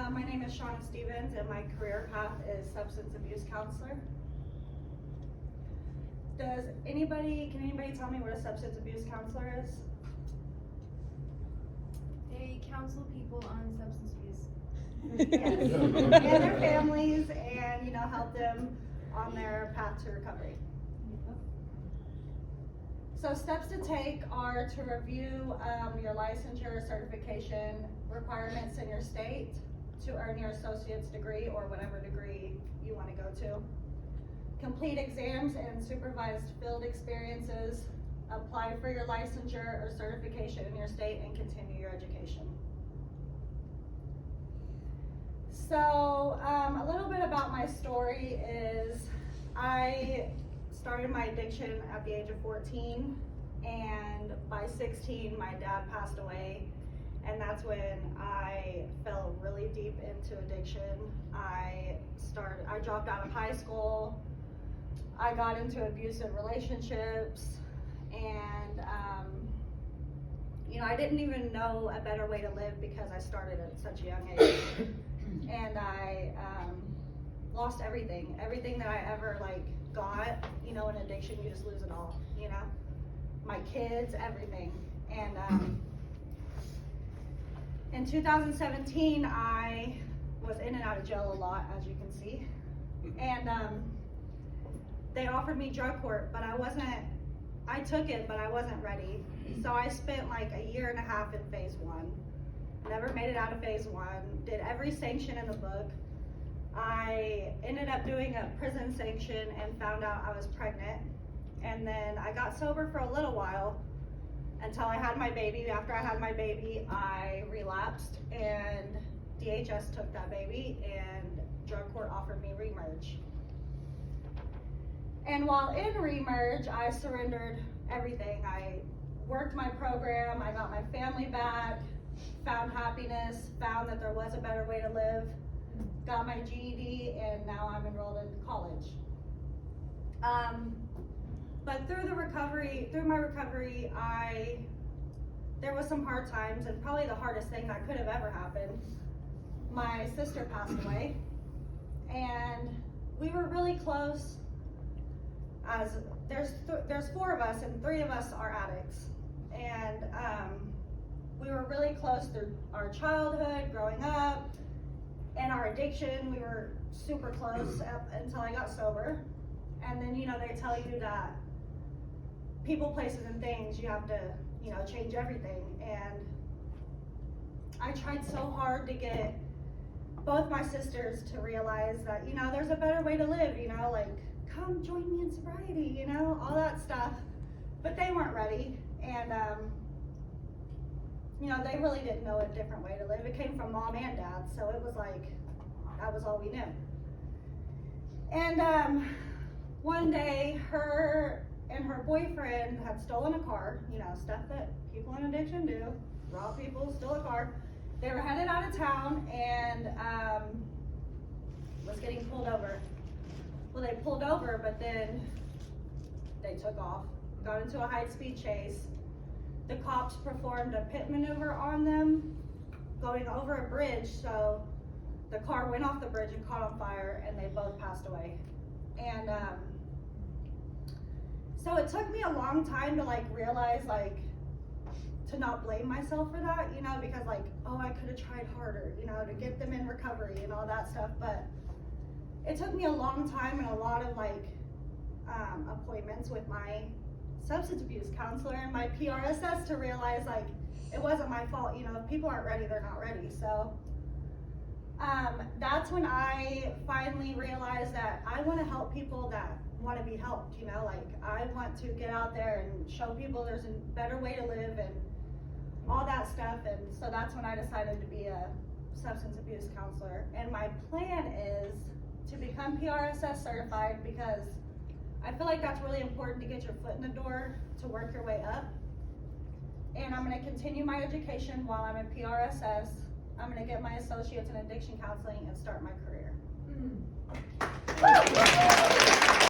My name is Shawna and my career path is substance abuse counselor. Can anybody tell me what a substance abuse counselor is? They counsel people on substance abuse. Yes, and their families, and help them on their path to recovery. So steps to take are to review your licensure certification requirements in your state to earn your associate's degree or whatever degree you want to go to. Complete exams and supervised field experiences. Apply for your licensure or certification in your state and continue your education. So a little bit about my story is I started my addiction at the age of 14, and by 16 my dad passed away, and that's when I fell really deep into addiction. I dropped out of high school, I got into abusive relationships, and I didn't even know a better way to live because I started at such a young age. And I lost everything that I ever got. In addiction, you just lose it all. My kids, everything. And in 2017, I was in and out of jail a lot, as you can see. And they offered me drug court, but I took it, but I wasn't ready. So I spent a year and a half in phase 1. Never made it out of phase 1, did every sanction in the book. I ended up doing a prison sanction and found out I was pregnant. And then I got sober for a little while until I had my baby. After I had my baby, I relapsed, and DHS took that baby, and drug court offered me remerge. And while in remerge, I surrendered everything. I worked my program, I got my family back, found happiness, found that there was a better way to live, got my GED, and now I'm enrolled in college. But through my recovery, there was some hard times, and probably the hardest thing that could have ever happened. My sister passed away, and we were really close. As there's 4 of us, and 3 of us are addicts, and we were really close through our childhood, growing up, and our addiction. We were super close until I got sober. And then, they tell you that people, places, and things, you have to, change everything. And I tried so hard to get both my sisters to realize that, there's a better way to live, come join me in sobriety, all that stuff. But they weren't ready. And, they really didn't know a different way to live. It came from mom and dad, so it was that was all we knew. And one day, her and her boyfriend had stolen a car, stuff that people in addiction do, raw people, steal a car. They were headed out of town and was getting pulled over. Well, they pulled over, but then they took off, got into a high-speed chase. The cops performed a pit maneuver on them, going over a bridge, so the car went off the bridge and caught on fire, and they both passed away. And so it took me a long time to realize to not blame myself for that, because I could have tried harder, to get them in recovery and all that stuff. But it took me a long time and a lot of appointments with my substance abuse counselor and my PRSS to realize it wasn't my fault. If people aren't ready, they're not ready. So that's when I finally realized that I want to help people that want to be helped. I want to get out there and show people there's a better way to live and all that stuff. And so that's when I decided to be a substance abuse counselor. And my plan is to become PRSS certified, because I feel like that's really important to get your foot in the door to work your way up. And I'm going to continue my education while I'm in PRSS. I'm going to get my associates in addiction counseling and start my career.